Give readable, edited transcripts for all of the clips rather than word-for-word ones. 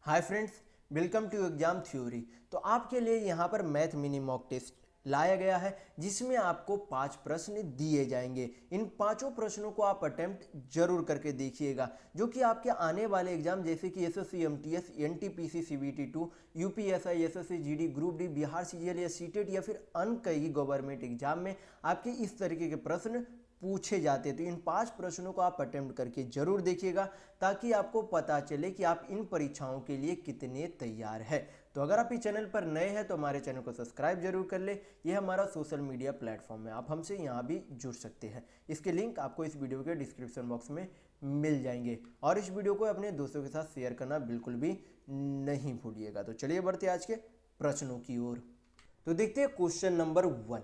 Hi friends, welcome to exam theory. तो आपके लिए यहाँ पर मैथ मिनी मॉक टेस्ट लाया गया है जिसमें आपको 5 प्रश्न दिए जाएंगे। इन पांचों प्रश्नों को आप अटेम्प्ट जरूर करके देखिएगा, जो कि आपके आने वाले एग्जाम जैसे कि SSC MTS, NTPC CBT 2, UPSI, SSC GD, group D, Bihar CGL या सीटेट या फिर अन्य कई गवर्नमेंट एग्जाम में आपके इस तरीके के प्रश्न पूछे जाते हैं। तो इन 5 प्रश्नों को आप अटेम्प्ट करके जरूर देखिएगा ताकि आपको पता चले कि आप इन परीक्षाओं के लिए कितने तैयार हैं। तो अगर आप इस चैनल पर नए हैं तो हमारे चैनल को सब्सक्राइब जरूर कर ले। यह हमारा सोशल मीडिया प्लेटफॉर्म है, आप हमसे यहाँ भी जुड़ सकते हैं। इसके लिंक आपको इस वीडियो के डिस्क्रिप्शन बॉक्स में मिल जाएंगे और इस वीडियो को अपने दोस्तों के साथ शेयर करना बिल्कुल भी नहीं भूलिएगा। तो चलिए बढ़ते आज के प्रश्नों की ओर। तो देखते हैं क्वेश्चन नंबर 1।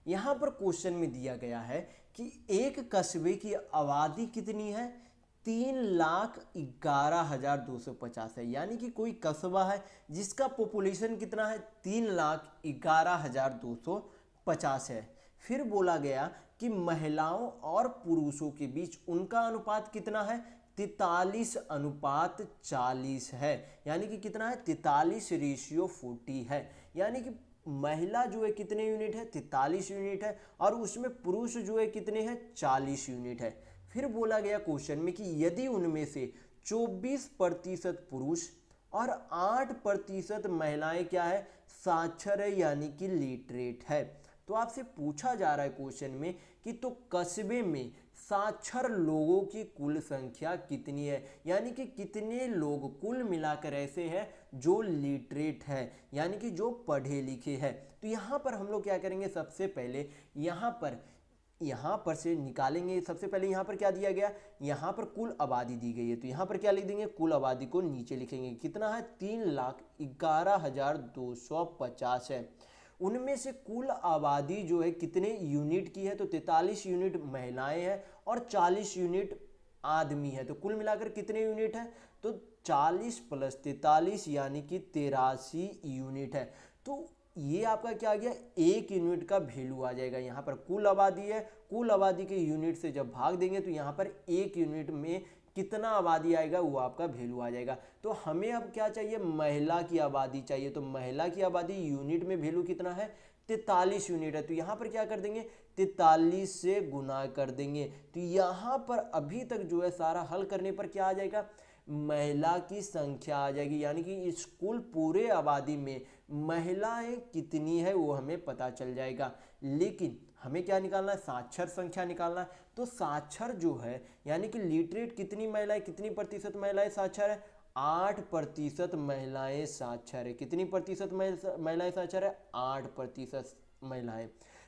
यहाँ पर क्वेश्चन में दिया गया है कि एक कस्बे की आबादी कितनी है? 3,11,250 है। यानी कि कोई कस्बा है जिसका पॉपुलेशन कितना है? 3,11,250 है। फिर बोला गया कि महिलाओं और पुरुषों के बीच उनका अनुपात कितना है? 43:40 है। यानी कि कितना है? 43:40 है। यानी कि महिला जो है कितने यूनिट है? 43 यूनिट है और उसमें पुरुष जो है कितने हैं? 40 यूनिट है। फिर बोला गया क्वेश्चन में कि यदि उनमें से 24% पुरुष और 8% महिलाएं क्या है? साक्षर है, यानी कि लिटरेट है। तो आपसे पूछा जा रहा है क्वेश्चन में कि तो कस्बे में साक्षर लोगों की कुल संख्या कितनी है? यानी कि कितने लोग कुल मिलाकर ऐसे हैं जो लिटरेट है, यानी कि जो पढ़े लिखे हैं। तो यहाँ पर हम लोग क्या करेंगे? सबसे पहले यहाँ पर से निकालेंगे। सबसे पहले यहाँ पर क्या दिया गया? यहाँ पर कुल आबादी दी गई है, तो यहाँ पर क्या लिख देंगे? कुल आबादी को नीचे लिखेंगे। कितना है? 3,11,250 है। उनमें से कुल आबादी जो है कितने यूनिट की है? तो 43 यूनिट महिलाएं हैं और 40 यूनिट आदमी है। तो कुल मिलाकर कितने यूनिट है? तो 40 + 43 यानी कि 83 यूनिट है। तो ये आपका क्या आ गया? 1 यूनिट का वैल्यू आ जाएगा। यहाँ पर कुल आबादी है, कुल आबादी के यूनिट से जब भाग देंगे तो यहाँ पर 1 यूनिट में कितना आबादी आएगा वो आपका वैल्यू आ जाएगा। तो हमें अब क्या चाहिए? महिला की आबादी चाहिए। तो महिला की आबादी यूनिट में वैल्यू कितना है? 43 यूनिट है। तो यहाँ पर क्या कर देंगे? 43 से गुना कर देंगे। तो यहाँ पर अभी तक जो है सारा हल करने पर क्या आ जाएगा? महिला की संख्या आ जाएगी। यानी कि इस कुल पूरे आबादी में महिलाएं कितनी है वो हमें पता चल जाएगा। लेकिन हमें क्या निकालना है? साक्षर संख्या निकालना है। तो साक्षर जो है यानी कि लिटरेट कितनी महिलाएं, कितनी प्रतिशत महिलाएं साक्षर है? 8% महिलाएं साक्षर है। कितनी प्रतिशत महिलाएं साक्षर है? 8% महिलाएं।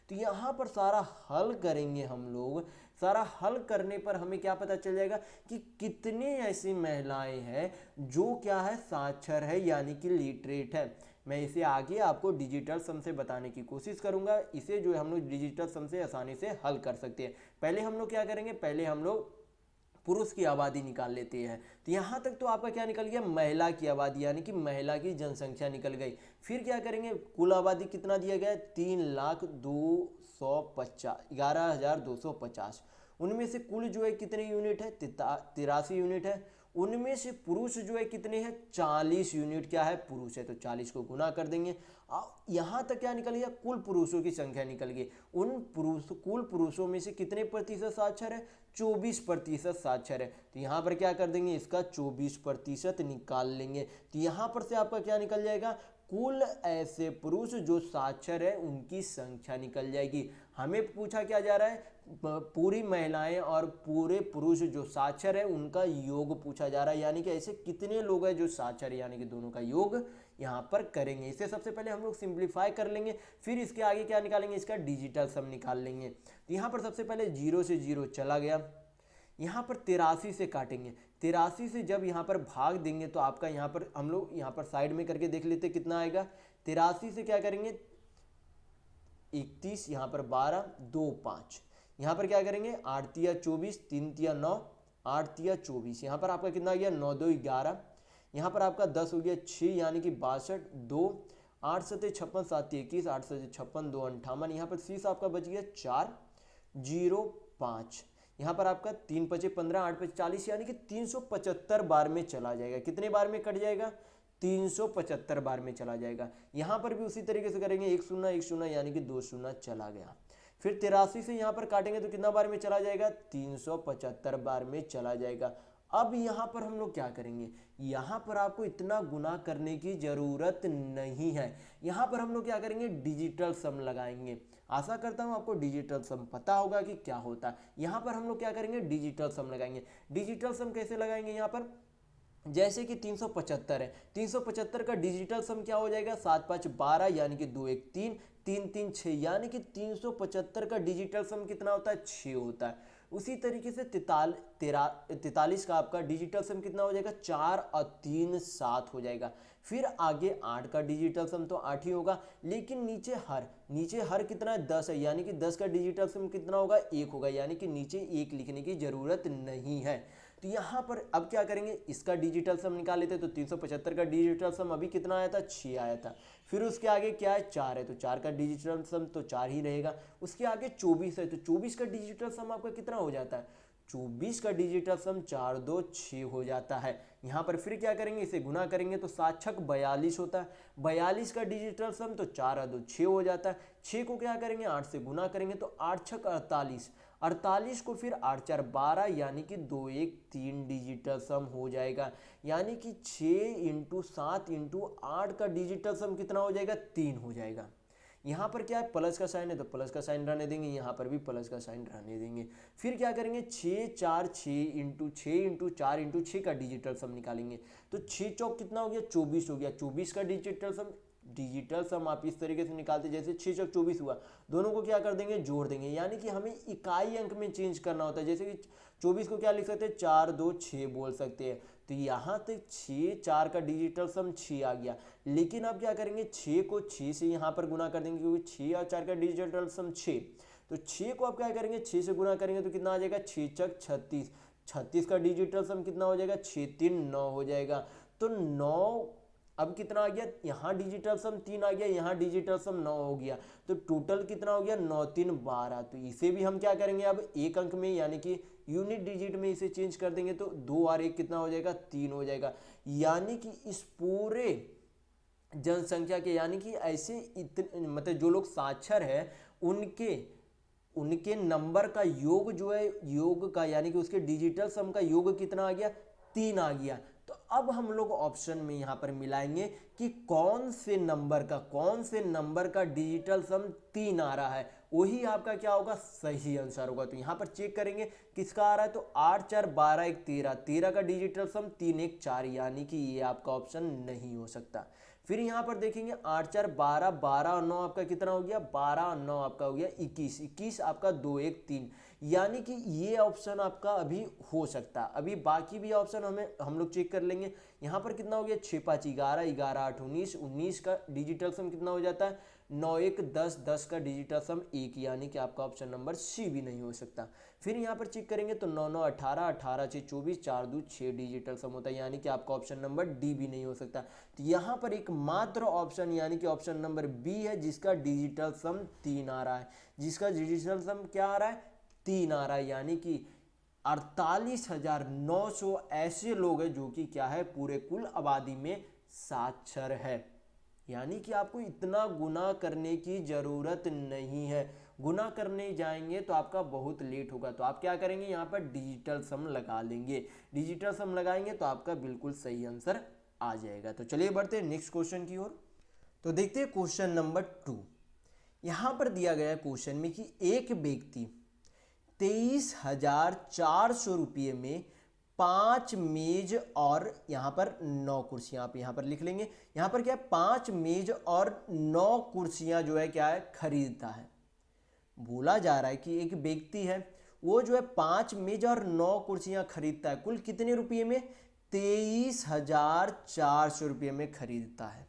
तो यहाँ पर सारा हल करेंगे हम लोग। सारा हल करने पर हमें क्या पता चल जाएगा कि कितनी ऐसी महिलाएं हैं जो क्या है? साक्षर है, यानी कि लिटरेट है। मैं इसे आगे आपको डिजिटल सम से बताने की कोशिश करूंगा। इसे जो है हम लोग डिजिटल सम से आसानी से हल कर सकते हैं। पहले हम लोग क्या करेंगे? पहले हम लोग पुरुष की आबादी निकाल लेते हैं। तो यहाँ तक तो आपका क्या निकल गया? महिला की आबादी, यानी कि महिला की जनसंख्या निकल गई। फिर क्या करेंगे? कुल आबादी कितना दिया गया है? 3,11,250। उनमें से कुल जो है कितने यूनिट है? 83 यूनिट है। उनमें से पुरुष जो है कितने हैं? 40 यूनिट क्या है? पुरुष है। तो 40 को गुना कर देंगे। यहाँ तक क्या निकल गया? कुल पुरुषों की संख्या निकल गई। कुल पुरुषों में से कितने प्रतिशत साक्षर है? 24% साक्षर है। तो यहाँ पर क्या कर देंगे? इसका 24% निकाल लेंगे। तो यहाँ पर से आपका क्या निकल जाएगा? कुल ऐसे पुरुष जो साक्षर है उनकी संख्या निकल जाएगी। हमें पूछा क्या जा रहा है? पूरी महिलाएं और पूरे पुरुष जो साक्षर है उनका योग पूछा जा रहा है। यानी कि ऐसे कितने लोग हैं जो साक्षर है, यानी कि दोनों का योग यहाँ पर करेंगे। इसे सबसे पहले हम लोग सिंप्लीफाई कर लेंगे, फिर इसके आगे क्या निकालेंगे? इसका डिजिटल सम निकाल लेंगे। तो यहाँ पर सबसे पहले 0 से 0 चला गया। यहाँ पर 83 से काटेंगे। 83 से जब यहाँ पर भाग देंगे तो आपका यहाँ पर हम लोग यहाँ पर साइड में करके देख लेते कितना आएगा। 83 से क्या करेंगे? 31, यहाँ पर 12, 2, 5। यहाँ पर क्या करेंगे? 8 तिया 24, 3 तिया 9, 8 तिया 24। यहाँ पर आपका कितना आ गया? 9 2 11। यहाँ पर आपका 10 हो गया 6, यानी कि 62, 2, 8 7 56, 7 21, 8 7 56, 2 58। यहाँ पर 30 आपका बच गया 4, 0 5। यहाँ पर आपका 3 पचे 15, 8 पचे 40 यानी कि 375 बार में चला जाएगा। कितने बार में कट जाएगा? 375 बार में चला जाएगा। यहाँ पर भी उसी तरीके से करेंगे, 1 शून्य 1 शून्य यानी कि 2 शून्य चला गया। फिर 83 से यहाँ पर काटेंगे तो कितना बार में चला जाएगा? 375 बार में चला जाएगा। अब यहाँ पर हम लोग क्या करेंगे, यहाँ पर आपको इतना गुना करने की जरूरत नहीं है। यहाँ पर हम लोग क्या करेंगे, डिजिटल सम लगाएंगे। आशा करता हूँ आपको डिजिटल सम पता होगा कि क्या होता है। यहाँ पर हम लोग क्या करेंगे, डिजिटल सम लगाएंगे। डिजिटल सम कैसे लगाएंगे? यहाँ पर जैसे कि 375 है, 375 का डिजिटल सम क्या हो जाएगा? 7 5 12 यानी कि 2 1 3, 3 3 6 यानी कि 375 का डिजिटल सम कितना होता है? 6 होता है। उसी तरीके से 43 का आपका डिजिटल सम कितना हो जाएगा? 4 और 3 7 हो जाएगा। फिर आगे 8 का डिजिटल सम तो 8 ही होगा, लेकिन नीचे हर कितना है? 10 है, यानी कि 10 का डिजिटल सम कितना होगा? 1 होगा, यानी कि नीचे 1 लिखने की जरूरत नहीं है। तो यहाँ पर अब क्या करेंगे, इसका डिजिटल सम निकाल लेते हैं। तो 375 का डिजिटल सम अभी कितना आया था? 6 आया था। फिर उसके आगे क्या है? 4 है, तो 4 का डिजिटल सम तो 4 ही रहेगा। उसके आगे 24 है, तो 24 का डिजिटल सम आपका कितना हो जाता है? 24 का डिजिटल सम 4 2 6 हो जाता है। यहाँ पर फिर क्या करेंगे, इसे गुना करेंगे तो 7 6 42 होता है। 42 का डिजिटल सम तो 4 और 2 6 हो जाता है। 6 को क्या करेंगे, 8 से गुना करेंगे तो 8 6 48, 48 को फिर 8 4 12 यानी कि 2 1 3 डिजिटल सम हो जाएगा। यानी कि 6 इंटू 7 इंटू 8 का डिजिटल सम कितना हो जाएगा? 3 हो जाएगा। यहाँ पर क्या है, प्लस का साइन है तो प्लस का साइन रहने देंगे, यहाँ पर भी प्लस का साइन रहने देंगे। फिर क्या करेंगे, 6 4 6 इंटू 4 इंटू 6 का डिजिटल सम निकालेंगे। तो 6 चौक कितना हो गया? 24 हो गया। 24 का डिजिटल सम आप इस तरीके से निकालते, जैसे 6 चौक 24 हुआ, दोनों को क्या कर देंगे? जोड़ देंगे। यानी कि हमें इकाई अंक में चेंज करना होता है। जैसे कि 24 को क्या लिख सकते हैं? 4 2 6 बोल सकते हैं। तो यहाँ तक 6 4 का डिजिटल सम 6 आ गया। लेकिन अब क्या करेंगे, 6 को 6 से यहाँ पर गुना कर देंगे, क्योंकि 6 और 4 का डिजिटल सम 6। तो 6 को आप क्या करेंगे, 6 से गुना करेंगे तो कितना आ जाएगा? 6 छक 36, 36 का डिजिटल सम कितना हो जाएगा? 6 3 9 हो जाएगा। तो 9 अब कितना आ गया, यहाँ डिजिटल सम 3 आ गया, यहाँ डिजिटल सम 9 हो गया। तो टोटल कितना हो गया? 9 3 12। तो इसे भी हम क्या करेंगे, अब एक अंक में यानी कि यूनिट डिजिट में इसे चेंज कर देंगे तो 2 और 1 कितना हो जाएगा? 3 हो जाएगा। यानी कि इस पूरे जनसंख्या के, यानी कि ऐसे इतने मतलब जो लोग साक्षर है उनके नंबर का योग जो है, योग का यानी कि उसके डिजिटल सम का योग कितना आ गया? 3 आ गया। तो अब हम लोग ऑप्शन में यहाँ पर मिलाएंगे कि कौन से नंबर का डिजिटल सम 3 आ रहा है, वही आपका क्या होगा? सही आंसर होगा। तो यहाँ पर चेक करेंगे किसका आ रहा है, तो 8 4 12 1 13, 13 का डिजिटल सम 3 1 4, यानी कि ये आपका ऑप्शन नहीं हो सकता। फिर यहाँ पर देखेंगे 8 4 12, 12 और 9 आपका कितना हो गया? 12 और 9 आपका हो गया 21, 21 आपका 2 1 3, यानी कि ये ऑप्शन आपका अभी हो सकता है। अभी बाकी भी ऑप्शन हम लोग चेक कर लेंगे। यहाँ पर कितना हो गया? 6 5 11, 11 8 19, 19 का डिजिटल सम कितना हो जाता है? 9 1 10, 10 का डिजिटल सम 1, यानी कि आपका ऑप्शन नंबर सी भी नहीं हो सकता। फिर यहाँ पर चेक करेंगे तो 9 9 18, 18 6 24, 4 2 6 डिजिटल सम होता है, यानी कि आपका ऑप्शन नंबर डी भी नहीं हो सकता। तो यहाँ पर एक मात्र ऑप्शन यानी कि ऑप्शन नंबर बी है जिसका डिजिटल सम 3 आ रहा है। जिसका डिजिटल सम क्या आ रहा है? 3 आ रहा है। यानी कि 48,900 ऐसे लोग हैं जो कि क्या है, पूरे कुल आबादी में साक्षर है। यानी कि आपको इतना गुना करने की जरूरत नहीं है। गुना करने जाएंगे तो आपका बहुत लेट होगा। तो आप क्या करेंगे, यहाँ पर डिजिटल सम लगा लेंगे। डिजिटल सम लगाएंगे तो आपका बिल्कुल सही आंसर आ जाएगा। तो चलिए बढ़ते हैं नेक्स्ट क्वेश्चन की ओर। तो देखते हैं क्वेश्चन नंबर 2। यहाँ पर दिया गया क्वेश्चन में कि एक व्यक्ति 23,400 रुपये में 5 मेज और यहाँ पर 9 कुर्सियाँ, आप यहाँ पर लिख लेंगे। यहाँ पर क्या है, 5 मेज और 9 कुर्सियाँ जो है क्या है, खरीदता है। बोला जा रहा है कि एक व्यक्ति है, वो जो है 5 मेज और 9 कुर्सियाँ खरीदता है। कुल कितने रुपये में? 23,400 रुपये में खरीदता है।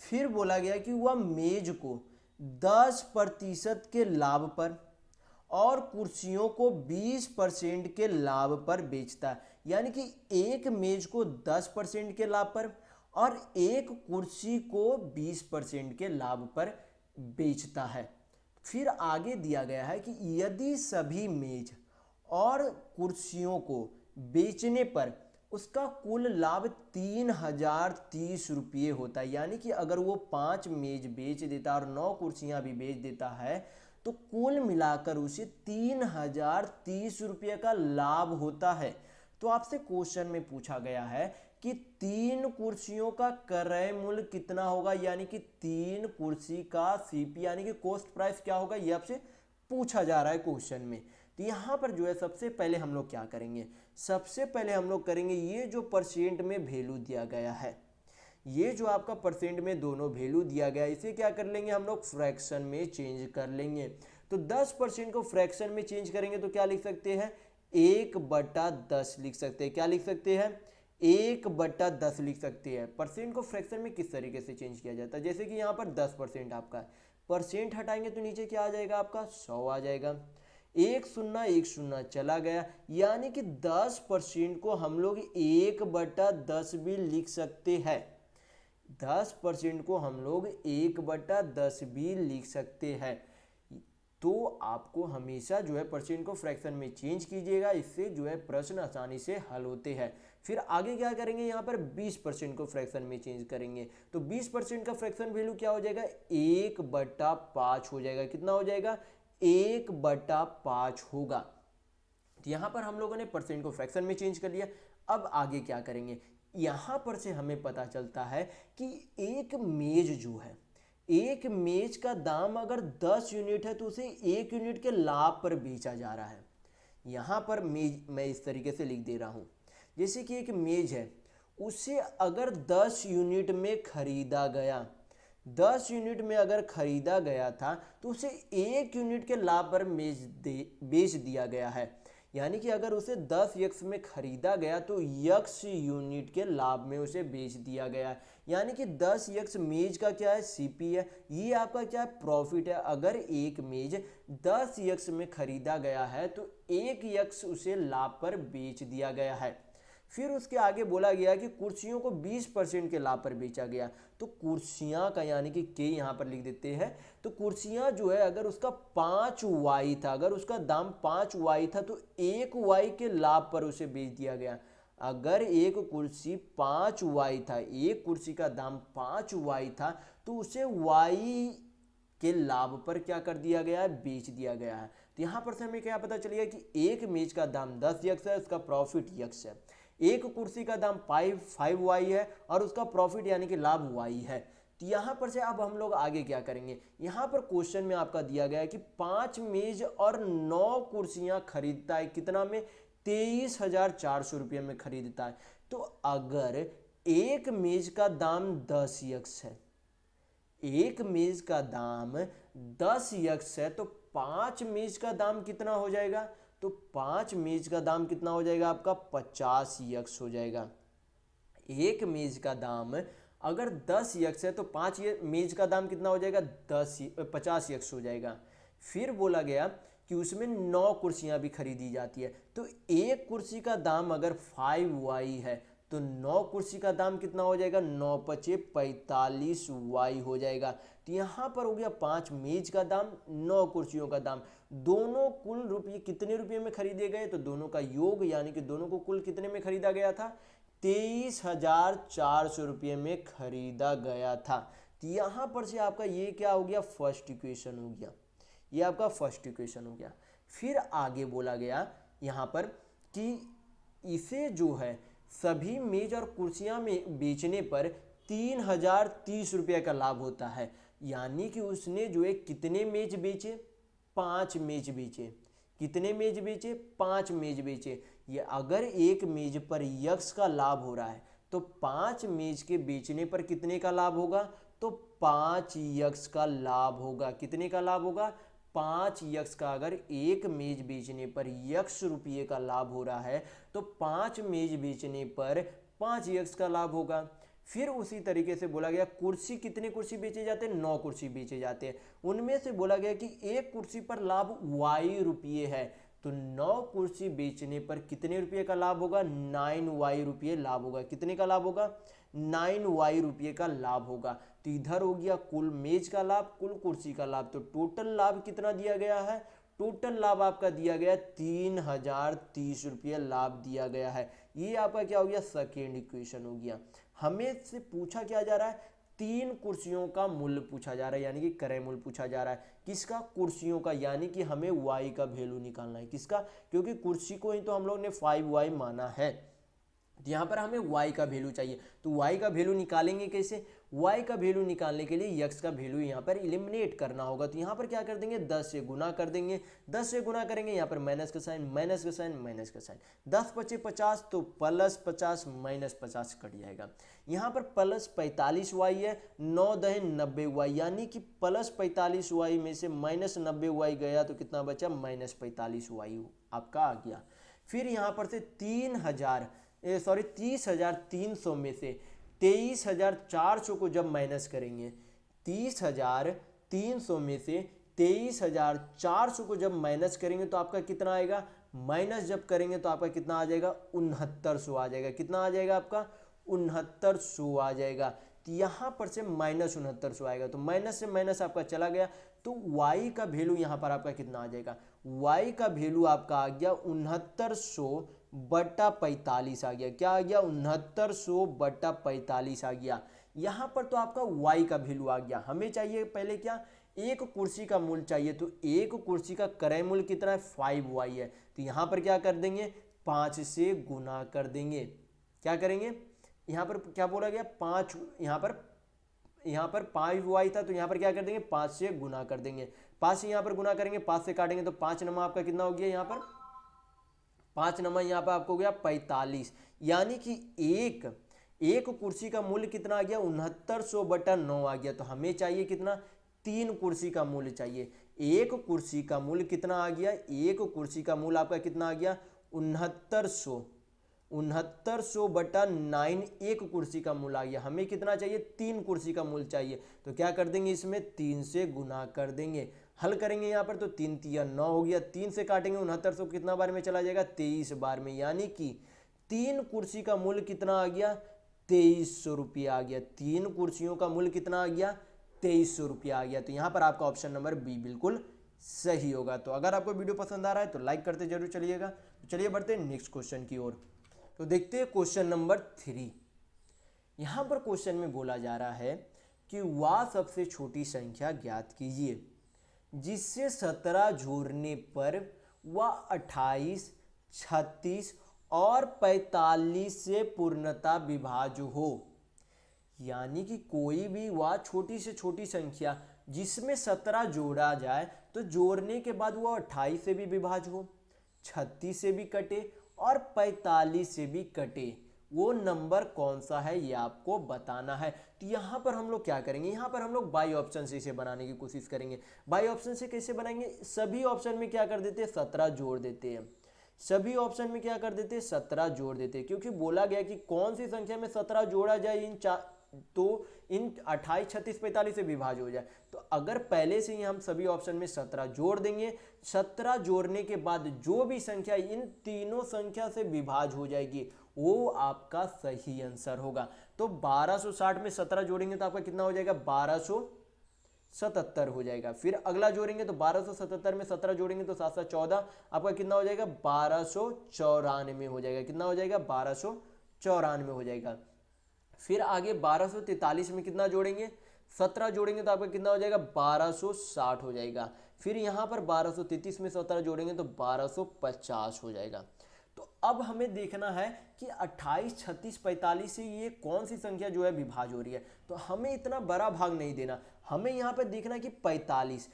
फिर बोला गया कि वह मेज को 10% के लाभ पर और कुर्सियों को 20% के लाभ पर बेचता है। यानी कि एक मेज को 10% के लाभ पर और एक कुर्सी को 20% के लाभ पर बेचता है। फिर आगे दिया गया है कि यदि सभी मेज और कुर्सियों को बेचने पर उसका कुल लाभ 3030 रुपये होता है। यानी कि अगर वो 5 मेज बेच देता और 9 कुर्सियां भी बेच देता है तो कुल मिलाकर उसे 3030 रुपये का लाभ होता है। तो आपसे क्वेश्चन में पूछा गया है कि 3 कुर्सियों का क्रय मूल्य कितना होगा, यानी कि 3 कुर्सी का सीपी यानी कि कॉस्ट प्राइस क्या होगा, ये आपसे पूछा जा रहा है क्वेश्चन में। तो यहाँ पर जो है सबसे पहले हम लोग क्या करेंगे, सबसे पहले हम लोग करेंगे ये जो परसेंट में वैल्यू दिया गया है, ये जो आपका परसेंट में दोनों वैल्यू दिया गया है, इसे क्या कर लेंगे हम लोग फ्रैक्शन में चेंज कर लेंगे। तो 10% को फ्रैक्शन में चेंज करेंगे तो क्या लिख सकते हैं, 1/10 लिख सकते हैं। क्या लिख सकते हैं, 1/10 लिख सकते हैं। परसेंट को फ्रैक्शन में किस तरीके से चेंज किया जाता है, जैसे कि यहाँ पर 10% आपका है, परसेंट हटाएंगे तो नीचे क्या आ जाएगा आपका 100 आ जाएगा, 1 0 चला गया, यानी कि 10% को हम लोग 1/10 भी लिख सकते हैं। 10% को हम लोग 1/10 भी लिख सकते हैं। तो आपको हमेशा जो है परसेंट को फ्रैक्शन में चेंज कीजिएगा, इससे जो है प्रश्न आसानी से हल होते हैं। फिर आगे क्या करेंगे, यहाँ पर 20% को फ्रैक्शन में चेंज करेंगे तो 20% का फ्रैक्शन वैल्यू क्या हो जाएगा, 1/5 हो जाएगा। कितना हो जाएगा, 1/5 होगा। तो यहाँ पर हम लोगों ने परसेंट को फ्रैक्शन में चेंज कर लिया। अब आगे क्या करेंगे, यहाँ पर से हमें पता चलता है कि एक मेज जो है, एक मेज का दाम अगर 10 यूनिट है तो उसे 1 यूनिट के लाभ पर बेचा जा रहा है। यहाँ पर मेज मैं इस तरीके से लिख दे रहा हूँ, जैसे कि एक मेज है, उसे अगर 10 यूनिट में खरीदा गया, 10 यूनिट में अगर खरीदा गया था तो उसे 1 यूनिट के लाभ पर बेच दिया गया है। यानी कि अगर उसे 10 यक्स में खरीदा गया तो यक्स यूनिट के लाभ में उसे बेच दिया गया है। यानी कि 10 यक्स मेज का क्या है, सीपी है, ये आपका क्या है, प्रॉफिट है। अगर एक मेज 10 यक्स में खरीदा गया है तो 1 यक्स उसे लाभ पर बेच दिया गया है। फिर उसके आगे बोला गया कि कुर्सियों को 20% के लाभ पर बेचा गया। तो कुर्सियां का यानी कि के यहाँ पर लिख देते हैं। तो कुर्सियां जो है अगर उसका 5Y था, अगर उसका दाम 5Y था तो 1Y के लाभ पर उसे बेच दिया गया। अगर एक कुर्सी 5Y था, एक कुर्सी का दाम 5Y था तो उसे Y के लाभ पर क्या कर दिया गया है, बेच दिया गया है। तो यहाँ पर से हमें क्या पता चलेगा कि एक मेज का दाम 10 यक्स है, उसका प्रॉफिट यक्स है। एक कुर्सी का दाम 5Y है और उसका प्रॉफिट यानी कि लाभ Y है। तो यहाँ पर से अब हम लोग आगे क्या करेंगे, यहाँ पर क्वेश्चन में आपका दिया गया है कि 5 मेज और 9 कुर्सियां खरीदता है, कितना में, 23,400 रुपये में खरीदता है। तो अगर एक मेज का दाम 10 यक्स है, एक मेज का दाम 10 यक्स है तो 5 मेज का दाम कितना हो जाएगा, तो 5 मेज का दाम कितना हो जाएगा आपका 50 यक्स हो जाएगा। एक मेज का दाम अगर 10 यक्स है तो 5 मेज का दाम कितना हो जाएगा, 50 यक्स हो जाएगा। फिर बोला गया कि उसमें 9 कुर्सियां भी खरीदी जाती है। तो एक कुर्सी का दाम अगर 5Y है तो 9 कुर्सी का दाम कितना हो जाएगा, 9 पचे 45Y हो जाएगा। तो यहाँ पर हो गया 5 मेज का दाम, 9 कुर्सियों का दाम, दोनों कुल रुपये कितने रुपये में खरीदे गए, तो दोनों का योग यानी कि दोनों को कुल कितने में खरीदा गया था, 23,400 रुपये में खरीदा गया था। तो यहाँ पर से आपका ये क्या हो गया, फर्स्ट इक्वेशन हो गया, ये आपका फर्स्ट इक्वेशन हो गया। फिर आगे बोला गया यहाँ पर कि इसे जो है सभी मेज और कुर्सियां में बेचने पर 3030 रुपये का लाभ होता है। यानी कि उसने जो है कितने मेज बेचे, 5 मेज बेचे। कितने मेज बेचे, 5 मेज बेचे। ये अगर एक मेज पर यक्स का लाभ हो रहा है तो 5 मेज के बेचने पर कितने का लाभ होगा, तो 5 यक्स का लाभ होगा। कितने का लाभ होगा, 5 यक्स का। अगर एक मेज बेचने पर यक्स रुपये का लाभ हो रहा है तो 5 मेज बेचने पर 5 यक्स का लाभ होगा। फिर उसी तरीके से बोला गया कुर्सी, कितने कुर्सी बेचे जाते हैं, 9 कुर्सी बेचे जाते हैं। उनमें से बोला गया कि एक कुर्सी पर लाभ Y रुपये है तो 9 कुर्सी बेचने पर कितने रुपये का लाभ होगा, 9Y रुपये लाभ होगा। कितने का लाभ होगा, 9Y रुपये का लाभ होगा। तो इधर हो गया कुल मेज का लाभ, कुल कुर्सी का लाभ। तो टोटल लाभ कितना दिया गया है, टोटल लाभ आपका दिया गया 3030 रुपये लाभ दिया गया है। ये आपका क्या हो गया, सेकेंड इक्वेशन हो गया। हमें से पूछा क्या जा रहा है, 3 कुर्सियों का मूल्य पूछा जा रहा है, यानी कि क्रय मूल्य पूछा जा रहा है। किसका, कुर्सियों का, यानी कि हमें y का वैल्यू निकालना है। किसका, क्योंकि कुर्सी को ही तो हम लोग ने 5y माना है, तो यहाँ पर हमें y का वैल्यू चाहिए। तो y का वैल्यू निकालेंगे कैसे, y का वैल्यू निकालने के लिए x का वैल्यू यहाँ पर एलिमिनेट करना होगा। तो यहाँ पर क्या कर देंगे, 10 से गुना कर देंगे, 10 से गुना करेंगे, यहाँ पर माइनस का साइन, माइनस का साइन, माइनस का साइन, 10 पचे 50, तो प्लस 50 माइनस 50 कट जाएगा। यहाँ पर प्लस 45y है, 9 दहे 90y, यानी कि प्लस 45y में से माइनस 90y गया तो कितना बचा, माइनस 45y आपका आ गया। फिर यहाँ पर से 30,300 में से 23,400 को जब माइनस करेंगे, 30,300 में से 23,400 को जब माइनस करेंगे तो आपका कितना आएगा, माइनस जब करेंगे तो आपका कितना आ जाएगा, 6900 आ जाएगा। कितना आ जाएगा आपका, 6900 आ जाएगा। तो यहाँ पर से माइनस 6900 आएगा, तो माइनस से माइनस आपका चला गया, तो y का वैल्यू यहाँ पर आपका कितना आ जाएगा, y का वैल्यू आपका आ गया 6900/45 आ गया। क्या आ गया, 6900/45 आ गया। यहाँ पर तो आपका y का वैल्यू आ गया। हमें चाहिए पहले क्या, एक कुर्सी का मूल्य चाहिए, तो एक कुर्सी का क्रय मूल्य कितना है, 5y है। तो यहाँ पर क्या कर देंगे, 5 से गुना कर देंगे। क्या करेंगे, यहाँ पर क्या बोला गया, 5, यहाँ पर 5y था, तो यहाँ पर क्या कर देंगे, 5 से गुना कर देंगे। 5 से यहाँ पर गुना करेंगे, 5 से काटेंगे तो 5 नमा आपका कितना हो गया, यहाँ पर 5 नमा यहाँ पर आपको हो गया 45, यानी कि एक कुर्सी का मूल्य कितना आ गया, 6900/9 आ गया। तो हमें चाहिए कितना, 3 कुर्सी का मूल्य चाहिए। एक कुर्सी का मूल्य कितना आ गया, एक कुर्सी का मूल्य आपका कितना आ गया, 6900/9 एक कुर्सी का मूल्य आ गया। हमें कितना चाहिए, 3 कुर्सी का मूल्य चाहिए। तो क्या कर देंगे, इसमें 3 से गुना कर देंगे। हल करेंगे यहाँ पर तो 3 तिया 9 हो गया, 3 से काटेंगे 6900 कितना बार में चला जाएगा, 23 बार में, यानी कि 3 कुर्सी का मूल्य कितना आ गया, 2300 रुपये आ गया। 3 कुर्सियों का मूल्य कितना आ गया, 2300 रुपये आ गया। तो यहाँ पर आपका ऑप्शन नंबर बी बिल्कुल सही होगा। तो अगर आपको वीडियो पसंद आ रहा है तो लाइक करते जरूर चलिएगा। तो चलिए बढ़ते हैं नेक्स्ट क्वेश्चन की ओर। तो देखते हैं क्वेश्चन नंबर 3। यहाँ पर क्वेश्चन में बोला जा रहा है कि वह सबसे छोटी संख्या ज्ञात कीजिए जिससे 17 जोड़ने पर वह 28, 36 और 45 से पूर्णतः विभाज्य हो। यानी कि कोई भी वह छोटी से छोटी संख्या जिसमें 17 जोड़ा जाए तो जोड़ने के बाद वह 28 से भी विभाज्य हो, 36 से भी कटे और 45 से भी कटे। वो नंबर कौन सा है ये आपको बताना है। तो यहाँ पर हम लोग क्या करेंगे, यहाँ पर हम लोग बाई ऑप्शन से इसे बनाने की कोशिश करेंगे। बाई ऑप्शन से कैसे बनाएंगे, सभी ऑप्शन में क्या कर देते हैं, 17 जोड़ देते हैं। सभी ऑप्शन में क्या कर देते हैं, 17 जोड़ देते हैं, क्योंकि बोला गया कि कौन सी संख्या में 17 जोड़ा जाए तो इन 28, 36, 45 से विभाज्य हो जाए। तो अगर पहले से ही हम सभी ऑप्शन में 17 जोड़ देंगे, 17 जोड़ने के बाद जो भी संख्या इन तीनों संख्या से विभाज्य हो जाएगी वो आपका सही आंसर होगा। तो 1260 में 17 जोड़ेंगे तो आपका कितना हो जाएगा, 1277 हो जाएगा। फिर अगला जोड़ेंगे तो 1277 में 17 जोड़ेंगे तो 7 7 14 आपका कितना हो जाएगा, 1294 हो जाएगा। कितना हो जाएगा, 1294 हो जाएगा। फिर आगे 1243 में कितना जोड़ेंगे, 17 जोड़ेंगे तो आपका कितना हो जाएगा, 1260 हो जाएगा। फिर यहाँ पर 1233 में 17 जोड़ेंगे तो 1250 हो जाएगा। तो अब हमें देखना है कि 28, 36, 45 से ये कौन सी संख्या जो है विभाज्य हो रही है। तो हमें इतना बड़ा भाग नहीं देना, हमें यहाँ पर देखना है कि 45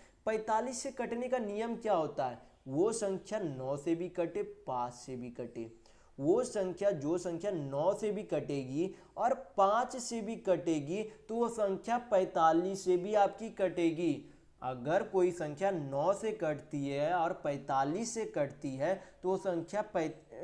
से कटने का नियम क्या होता है, वो संख्या 9 से भी कटे, 5 से भी कटे। वो संख्या जो संख्या 9 से भी कटेगी और 5 से भी कटेगी तो वो संख्या 45 से भी आपकी कटेगी। अगर कोई संख्या 9 से कटती है और 45 से कटती है तो वो संख्या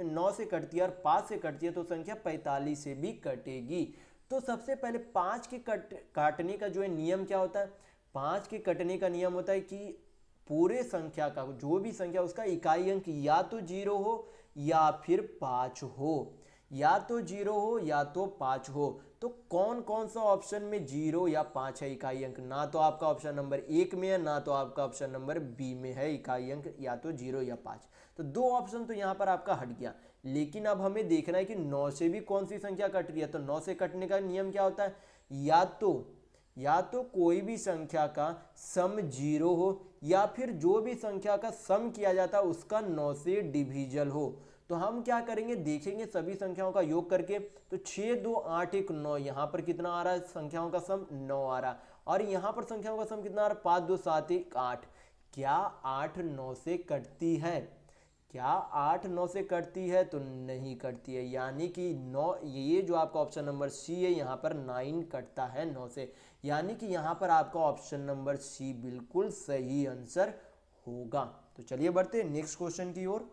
9 से कटती है और 5 से कटती है तो संख्या 45 से भी कटेगी। तो सबसे पहले 5 के काटने का जो है नियम क्या होता है, 5 के कटने का नियम होता है कि पूरे संख्या का जो भी संख्या उसका इकाई अंक या तो 0 हो या फिर 5 हो। या तो 0 हो या तो 5 हो। तो कौन कौन सा ऑप्शन में 0 या 5 है इकाई अंक? ना तो आपका ऑप्शन नंबर 1 में है, ना तो आपका ऑप्शन नंबर बी में है इकाई अंक या तो 0 या 5। तो दो ऑप्शन तो यहाँ पर आपका हट गया। लेकिन अब हमें देखना है कि 9 से भी कौन सी संख्या कट रही है। तो 9 से कटने का नियम क्या होता है? या तो कोई भी संख्या का सम 0 हो, या फिर जो भी संख्या का सम किया जाता है उसका 9 से डिविजल हो। तो हम क्या करेंगे, देखेंगे सभी संख्याओं का योग करके। तो 6 2 8 1 9, यहाँ पर कितना आ रहा है संख्याओं का सम? 9 आ रहा है। और यहाँ पर संख्याओं का सम कितना आ रहा है? 5 2 7 1 8। क्या 8 9 से कटती है? क्या 8 9 से कटती है? तो नहीं कटती है, यानी कि 9, ये जो आपका ऑप्शन नंबर सी है यहाँ पर 9 कटता है 9 से, यानी कि यहाँ पर आपका ऑप्शन नंबर सी बिल्कुल सही आंसर होगा। तो चलिए बढ़ते हैं नेक्स्ट क्वेश्चन की ओर।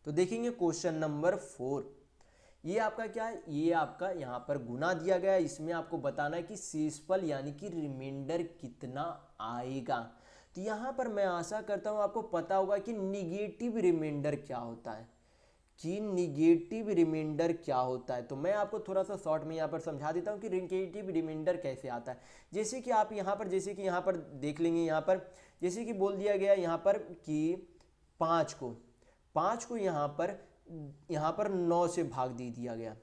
तो देखेंगे क्वेश्चन नंबर 4। ये आपका क्या है? ये आपका यहाँ पर गुना दिया गया है, इसमें आपको बताना है कि शेषफल यानी कि रिमाइंडर कितना आएगा। तो यहाँ पर मैं आशा करता हूँ आपको पता होगा कि निगेटिव रिमाइंडर क्या होता है, कि निगेटिव रिमाइंडर क्या होता है। तो मैं आपको थोड़ा सा शॉर्ट में यहाँ पर समझा देता हूँ कि निगेटिव रिमाइंडर कैसे आता है। जैसे कि आप यहाँ पर देख लेंगे, यहाँ पर जैसे कि बोल दिया गया यहाँ पर कि 5 को यहाँ पर 9 से भाग दे दिया गया।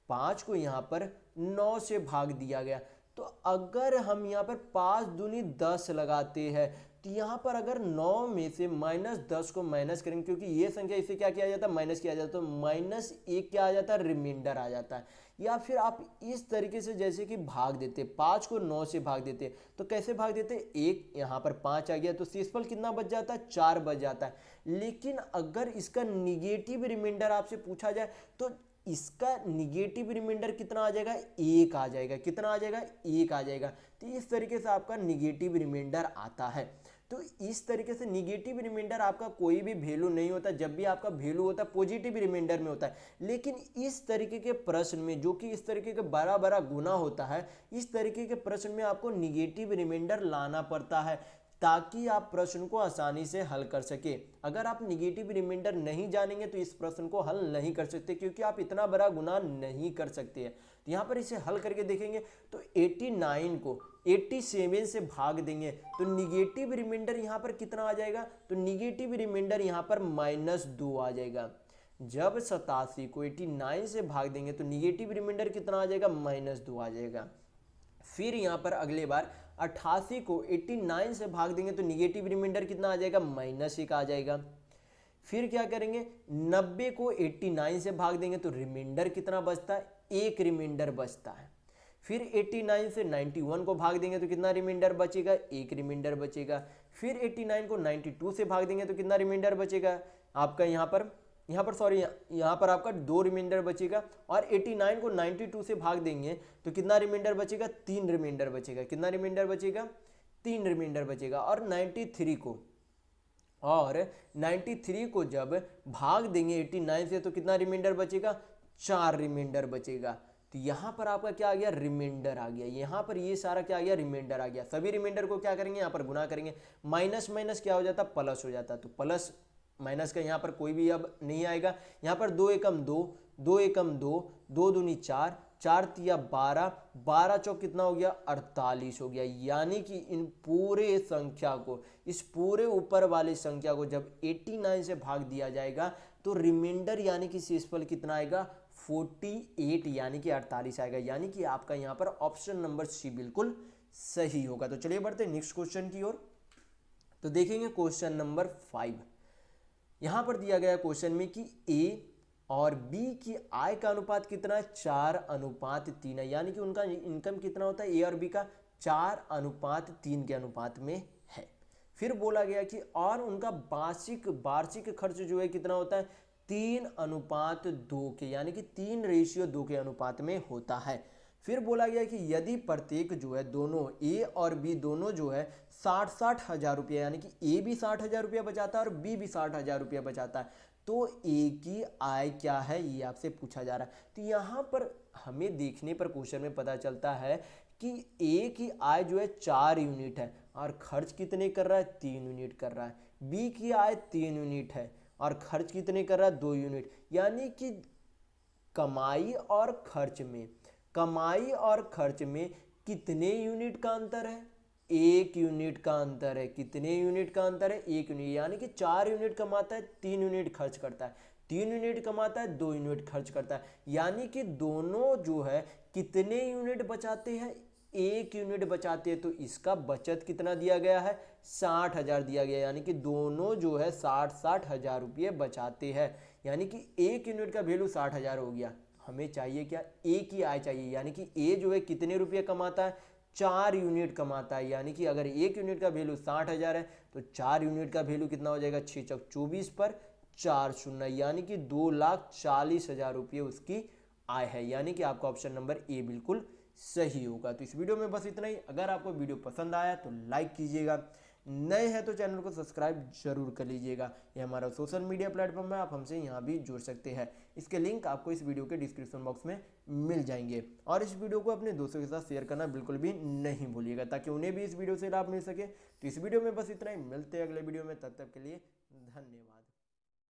5 को यहाँ पर 9 से भाग दिया गया। तो अगर हम यहाँ पर 5 दूनी 10 लगाते हैं, तो यहाँ पर अगर 9 में से -10 को माइनस करेंगे, क्योंकि ये संख्या इसे क्या किया जाता है? माइनस किया जाता है। तो -1 क्या आ जाता है? रिमाइंडर आ जाता है। या फिर आप इस तरीके से जैसे कि भाग देते, 5 को 9 से भाग देते, तो कैसे भाग देते? 1 यहाँ पर 5 आ गया, तो शेषफल कितना बच जाता है? 4 बच जाता है। लेकिन अगर इसका निगेटिव रिमाइंडर आपसे पूछा जाए, तो इसका निगेटिव रिमाइंडर कितना आ जाएगा? 1 आ जाएगा। कितना आ जाएगा? 1 आ जाएगा। तो इस तरीके से आपका निगेटिव रिमाइंडर आता है। तो इस तरीके से निगेटिव रिमाइंडर आपका कोई भी वैल्यू नहीं होता, जब भी आपका वैल्यू होता है पॉजिटिव रिमाइंडर में होता है। लेकिन इस तरीके के प्रश्न में, जो कि इस तरीके के बड़ा बड़ा गुना होता है, इस तरीके के प्रश्न में आपको निगेटिव रिमाइंडर लाना पड़ता है, ताकि आप प्रश्न को आसानी से हल कर सके। अगर आप निगेटिव रिमाइंडर नहीं जानेंगे तो इस प्रश्न को हल नहीं कर सकते, क्योंकि आप इतना बड़ा गुना नहीं कर सकते हैं। तो यहाँ पर इसे हल करके देखेंगे, तो 89 को 87 से भाग देंगे, तो निगेटिव रिमाइंडर यहाँ पर कितना आ जाएगा? तो निगेटिव रिमाइंडर यहाँ पर -2 आ जाएगा। जब 87 को 89 से भाग देंगे तो निगेटिव रिमाइंडर कितना आ जाएगा? -2 आ जाएगा। फिर यहाँ पर अगले बार 88 को 89 से भाग देंगे तो निगेटिव रिमाइंडर कितना आ जाएगा? -1 आ जाएगा। फिर क्या करेंगे? 90 को 89 से भाग देंगे तो रिमाइंडर कितना बचता है? 1 रिमाइंडर बचता है। फिर 89 से 91 को भाग देंगे तो कितना रिमाइंडर बचेगा? 1 रिमाइंडर बचेगा। फिर 89 को 92 से भाग देंगे तो कितना रिमाइंडर बचेगा आपका? यहाँ पर आपका 2 रिमाइंडर बचेगा। और 89 को 92 से भाग देंगे तो कितना रिमाइंडर बचेगा? 3 रिमाइंडर बचेगा। कितना रिमाइंडर बचेगा? 3 रिमाइंडर बचेगा। और 93 को जब भाग देंगे 89 से तो कितना रिमाइंडर बचेगा? 4 रिमाइंडर बचेगा। तो यहाँ पर आपका क्या आ गया? रिमाइंडर आ गया। यहाँ पर ये सारा क्या आ गया? रिमाइंडर आ गया। सभी रिमाइंडर को क्या करेंगे? यहाँ पर गुना करेंगे। माइनस माइनस क्या हो जाता? प्लस हो जाता। तो प्लस माइनस का यहाँ पर कोई भी अब नहीं आएगा। यहाँ पर 2 एकम 2, 2 एकम 2, 2 दूनी 4, 4 तिया 12, 12 चौक कितना हो गया? 48 हो गया। यानी कि इन पूरे संख्या को, इस पूरे ऊपर वाली संख्या को जब 89 से भाग दिया जाएगा तो रिमाइंडर यानी कि शेषफल कितना आएगा? 48 यानी कि 48 आएगा। यानी कि आपका यहाँ पर ऑप्शन नंबर सी बिल्कुल सही होगा। तो चलिए बढ़ते हैं नेक्स्ट क्वेश्चन की ओर। तो देखेंगे क्वेश्चन नंबर 5। यहाँ पर दिया गया क्वेश्चन में कि ए और बी की आय का अनुपात कितना है? 4:3 है। यानी कि उनका इनकम कितना होता है? ए और बी का 4:3 के अनुपात में है। फिर बोला गया कि और उनका वार्षिक खर्च जो है कितना होता है? 3:2 के, यानी कि 3:2 के अनुपात में होता है। फिर बोला गया कि यदि प्रत्येक जो है दोनों ए और बी दोनों जो है 60 हजार रुपया, यानी कि ए भी 60 हजार रुपया बचाता है और बी भी 60 हजार रुपया बचाता है, तो ए की आय क्या है ये आपसे पूछा जा रहा है। तो यहाँ पर हमें देखने पर क्वेश्चन में पता चलता है कि ए की आय जो है 4 यूनिट है और खर्च कितने कर रहा है? 3 यूनिट कर रहा है। बी की आय 3 यूनिट है और खर्च कितने कर रहा है? 2 यूनिट। यानी कि कमाई और खर्च में, कमाई और खर्च में कितने यूनिट का अंतर है? 1 यूनिट का अंतर है। कितने यूनिट का अंतर है? 1 यूनिट, यानी कि 4 यूनिट कमाता है 3 यूनिट खर्च करता है, 3 यूनिट कमाता है 2 यूनिट खर्च करता है, यानी कि दोनों जो है कितने यूनिट बचाते हैं? 1 यूनिट बचाते हैं। तो इसका बचत कितना दिया गया है? 60,000 दिया गया, यानी कि दोनों जो है 60 हजार रुपये बचाते हैं, यानी कि 1 यूनिट का वैल्यू 60,000 हो गया। हमें चाहिए क्या? ए की आय चाहिए, यानी कि ए जो है कितने रुपये कमाता है? 4 यूनिट कमाता है, यानी कि अगर 1 यूनिट का वैल्यू 60,000 है तो 4 यूनिट का वैल्यू कितना हो जाएगा? 6 चौक 24 पर 4 शून्य, यानी कि 2,40,000 रुपये उसकी आय है, यानी कि आपका ऑप्शन नंबर ए बिल्कुल सही होगा। तो इस वीडियो में बस इतना ही। अगर आपको वीडियो पसंद आया तो लाइक कीजिएगा, नए हैं तो चैनल को सब्सक्राइब जरूर कर लीजिएगा। ये हमारा सोशल मीडिया प्लेटफॉर्म है, आप हमसे यहाँ भी जुड़ सकते हैं। इसके लिंक आपको इस वीडियो के डिस्क्रिप्शन बॉक्स में मिल जाएंगे। और इस वीडियो को अपने दोस्तों के साथ शेयर करना बिल्कुल भी नहीं भूलिएगा, ताकि उन्हें भी इस वीडियो से लाभ मिल सके। तो इस वीडियो में बस इतना ही, मिलते हैं अगले वीडियो में, तब तक के लिए धन्यवाद।